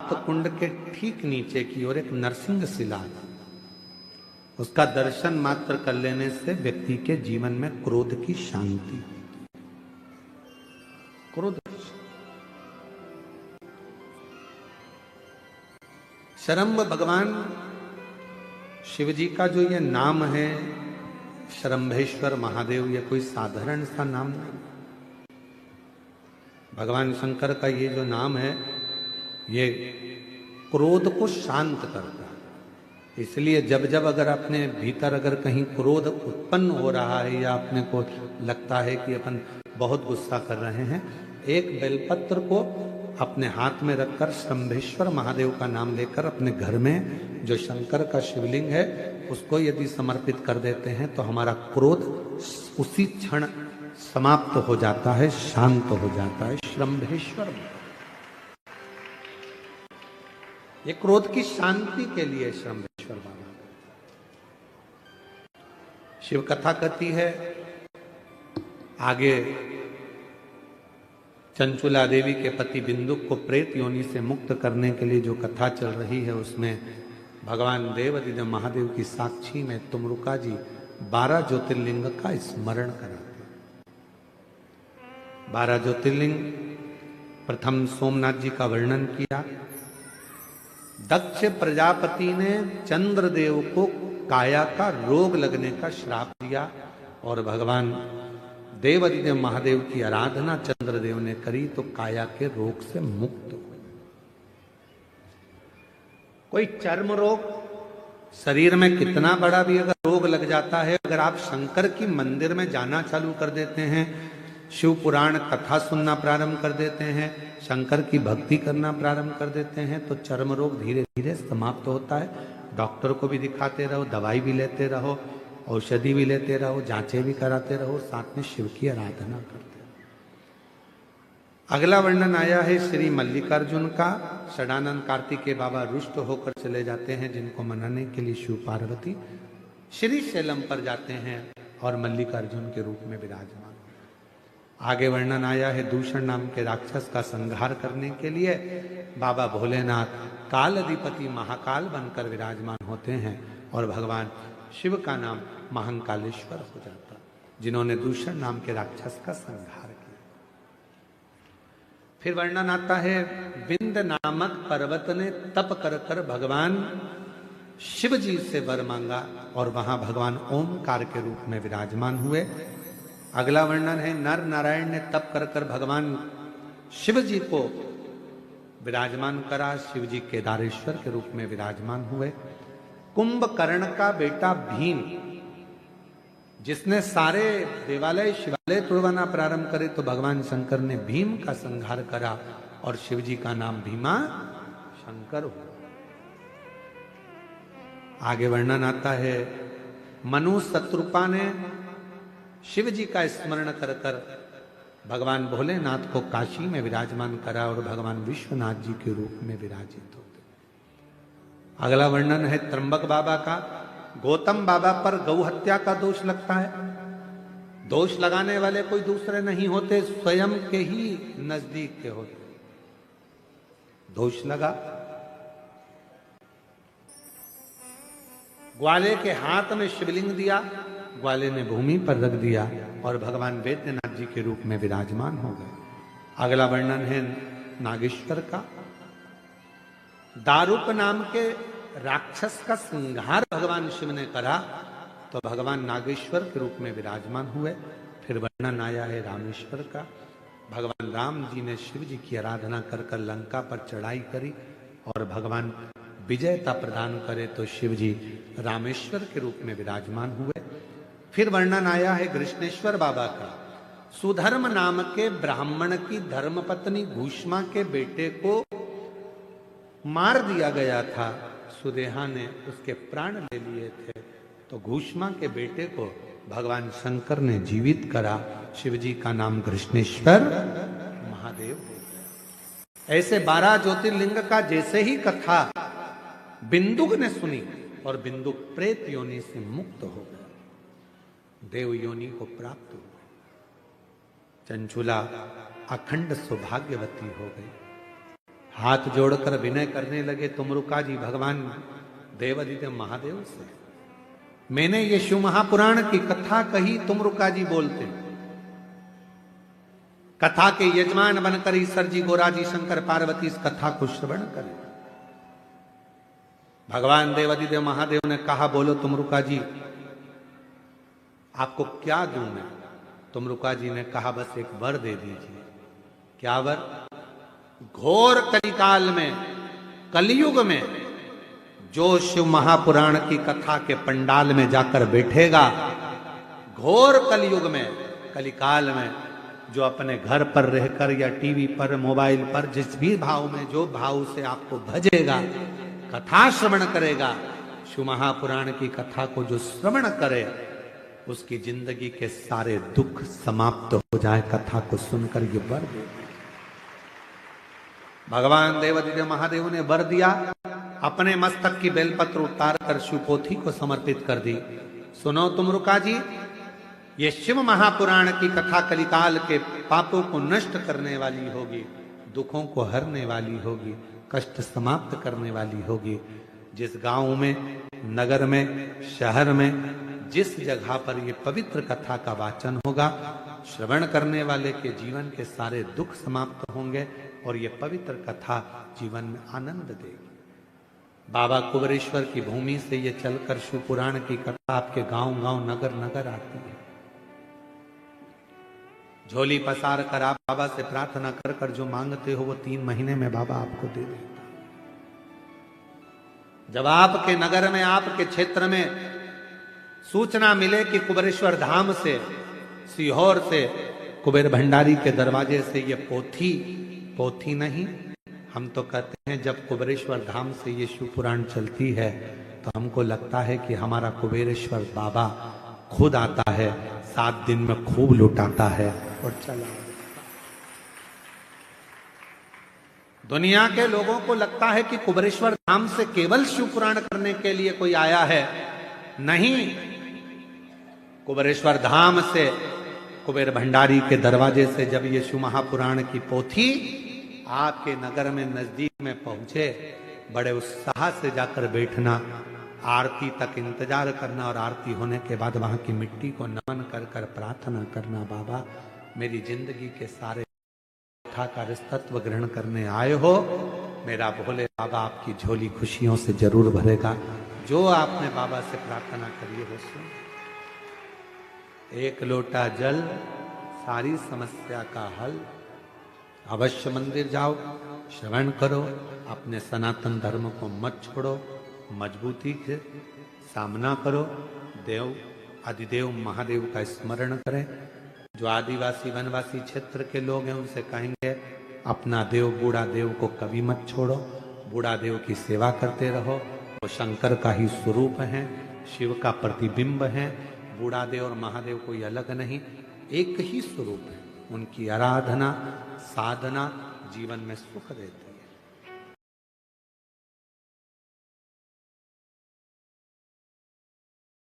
सप्त कुंड के ठीक नीचे की ओर एक नरसिंह शिला है। उसका दर्शन मात्र कर लेने से व्यक्ति के जीवन में क्रोध की शांति, क्रोध, शरम्भ भगवान शिव जी का जो ये नाम है शरम्भेश्वर महादेव, ये कोई साधारण सा नाम नहीं। भगवान शंकर का ये जो नाम है ये क्रोध को शांत करता है। इसलिए जब जब अगर अपने भीतर अगर कहीं क्रोध उत्पन्न हो रहा है या अपने को लगता है कि अपन बहुत गुस्सा कर रहे हैं, एक बेलपत्र को अपने हाथ में रखकर शंभेश्वर महादेव का नाम लेकर अपने घर में जो शंकर का शिवलिंग है उसको यदि समर्पित कर देते हैं तो हमारा क्रोध उसी क्षण समाप्त हो जाता है, शांत हो जाता है। शंभेश्वर, ये क्रोध की शांति के लिए शंभेश्वर बाबा। शिव कथा कहती है आगे चंचुला देवी के पति बिंदुक को प्रेत योनि से मुक्त करने के लिए जो कथा चल रही है उसमें भगवान देवादिदेव महादेव की साक्षी में तुमरुका जी 12 ज्योतिर्लिंग का स्मरण कराते। 12 ज्योतिर्लिंग, प्रथम सोमनाथ जी का वर्णन किया। दक्ष प्रजापति ने चंद्रदेव को काया का रोग लगने का श्राप दिया और भगवान देवादिदेव महादेव की आराधना चंद्रदेव ने करी तो काया के रोग से मुक्त हुए। कोई चर्म रोग, शरीर में कितना बड़ा भी अगर रोग लग जाता है, अगर आप शंकर की मंदिर में जाना चालू कर देते हैं, शिव पुराण कथा सुनना प्रारंभ कर देते हैं, शंकर की भक्ति करना प्रारंभ कर देते हैं तो चर्म रोग धीरे धीरे समाप्त होता है। डॉक्टर को भी दिखाते रहो, दवाई भी लेते रहो, औषधि भी लेते रहो, जांचें भी कराते रहो, साथ में शिव की आराधना करते रहो। अगला वर्णन आया है श्री मल्लिकार्जुन का। षडानंद कार्तिकेय बाबा रुष्ट होकर चले जाते हैं, जिनको मनाने के लिए शिव पार्वती श्री शैलम पर जाते हैं और मल्लिकार्जुन के रूप में विराजमान। आगे वर्णन आया है दूषण नाम के राक्षस का संहार करने के लिए बाबा भोलेनाथ काल अधिपति महाकाल बनकर विराजमान होते हैं और भगवान शिव का नाम महाकालेश्वर हो जाता, जिन्होंने दूषण नाम के राक्षस का संहार किया। फिर वर्णन आता है विंद नामक पर्वत ने तप कर कर भगवान शिव जी से वर मांगा और वहां भगवान ओमकार के रूप में विराजमान हुए। अगला वर्णन है नर नारायण ने तप कर कर भगवान शिव जी को विराजमान करा, शिव जी केदारेश्वर के रूप में विराजमान हुए। कुंभकर्ण का बेटा भीम, जिसने सारे देवालय शिवालय तोड़वाना प्रारंभ करे तो भगवान शंकर ने भीम का संहार करा और शिव जी का नाम भीमा शंकर हुआ। आगे वर्णन आता है मनु शत्रुपा ने शिव जी का स्मरण कर कर भगवान भोलेनाथ को काशी में विराजमान करा और भगवान विश्वनाथ जी के रूप में विराजित होते। अगला वर्णन है त्र्यंबक बाबा का। गौतम बाबा पर गौ हत्या का दोष लगता है। दोष लगाने वाले कोई दूसरे नहीं होते, स्वयं के ही नजदीक के होते। दोष लगा, ग्वाले के हाथ में शिवलिंग दिया, ग्वाले ने भूमि पर रख दिया और भगवान वैद्यनाथ जी के रूप में विराजमान हो गए। अगला वर्णन है नागेश्वर का। दारूक नाम के राक्षस का संहार भगवान शिव ने करा तो भगवान नागेश्वर के रूप में विराजमान हुए। फिर वर्णन आया है रामेश्वर का। भगवान राम जी ने शिव जी की आराधना कर कर लंका पर चढ़ाई करी और भगवान विजयता प्रदान करे तो शिव जी रामेश्वर के रूप में विराजमान हुए। फिर वर्णन आया है कृष्णेश्वर बाबा का। सुधर्म नाम के ब्राह्मण की धर्मपत्नी घूष्मा के बेटे को मार दिया गया था, सुदेहा ने उसके प्राण ले लिए थे तो घूष्मा के बेटे को भगवान शंकर ने जीवित करा। शिव जी का नाम कृष्णेश्वर महादेव। ऐसे 12 ज्योतिर्लिंग का जैसे ही कथा बिंदुक ने सुनी और बिंदुक प्रेत योनि से मुक्त हो गया, देव योनि को प्राप्त हो गई। चंचुला अखंड सौभाग्यवती हो गई। हाथ जोड़कर विनय करने लगे तुमरुका जी भगवान देवादिदेव महादेव से, मैंने ये शिव महापुराण की कथा कही, तुमरुका जी बोलते। कथा के यजमान बनकर ईश्वर जी, गोरा जी, शंकर पार्वती इस कथा को श्रवण करें। भगवान देवादिदेव महादेव ने कहा, बोलो तुमरुका जी, आपको क्या दूं मैं? तुमरुका जी ने कहा, बस एक वर दे दीजिए। क्या वर? घोर कलिकाल में, कलयुग में जो शिव महापुराण की कथा के पंडाल में जाकर बैठेगा, घोर कलयुग में, कलिकाल में, जो अपने घर पर रहकर या टीवी पर, मोबाइल पर, जिस भी भाव में, जो भाव से आपको भजेगा, कथा श्रवण करेगा, शिव महापुराण की कथा को जो श्रवण करे, उसकी जिंदगी के सारे दुख समाप्त हो जाए। कथा को सुनकर ये वर दे। भगवान देवादिदेव महादेव ने वर दिया, अपने मस्तक की बेलपत्र उतार कर शिवपोथी को समर्पित कर दी। सुनो तुमरुका जी, ये शिव महापुराण की कथा कलिकाल के पापों को नष्ट करने वाली होगी, दुखों को हरने वाली होगी, कष्ट समाप्त करने वाली होगी। जिस गांव में, नगर में, शहर में, जिस जगह पर ये पवित्र कथा का वाचन होगा, श्रवण करने वाले के जीवन के सारे दुख समाप्त होंगे और ये पवित्र कथा जीवन में आनंद देगी। बाबा कुबेरेश्वर की भूमि से ये चलकर शिव पुराण की कथा आपके गांव गांव, नगर नगर आती है। झोली पसार कर आप बाबा से प्रार्थना कर कर जो मांगते हो वो 3 महीने में बाबा आपको दे देता। जब आपके नगर में, आपके क्षेत्र में सूचना मिले कि कुबेरेश्वर धाम से, सीहोर से, कुबेर भंडारी के दरवाजे से ये पोथी नहीं, हम तो कहते हैं जब कुबेरेश्वर धाम से ये शिव पुराण चलती है तो हमको लगता है कि हमारा कुबेरेश्वर बाबा खुद आता है, 7 दिन में खूब लुटाता है और चला। दुनिया के लोगों को लगता है कि कुबेरेश्वर धाम से केवल शिव पुराण करने के लिए कोई आया है। नहीं, कुबेरेश्वर धाम से, कुबेर भंडारी के दरवाजे से जब ये शिव महापुराण की पोथी आपके नगर में, नजदीक में पहुंचे, बड़े उत्साह से जाकर बैठना, आरती तक इंतजार करना और आरती होने के बाद वहां की मिट्टी को नमन कर कर प्रार्थना करना, बाबा मेरी जिंदगी के सारे कथा का रिश्तत्व ग्रहण करने आए हो, मेरा भोले बाबा आपकी झोली खुशियों से जरूर भरेगा। जो आपने बाबा से प्रार्थना करी हो सुन। एक लोटा जल, सारी समस्या का हल। अवश्य मंदिर जाओ, श्रवण करो, अपने सनातन धर्म को मत छोड़ो, मजबूती से सामना करो, देव आदिदेव महादेव का स्मरण करें। जो आदिवासी वनवासी क्षेत्र के लोग हैं उनसे कहेंगे अपना देव बूढ़ा देव को कभी मत छोड़ो, बूढ़ा देव की सेवा करते रहो। वो शंकर का ही स्वरूप है, शिव का प्रतिबिंब है। बूढ़ा देव और महादेव कोई अलग नहीं, एक ही स्वरूप है। उनकी आराधना, साधना जीवन में सुख देते।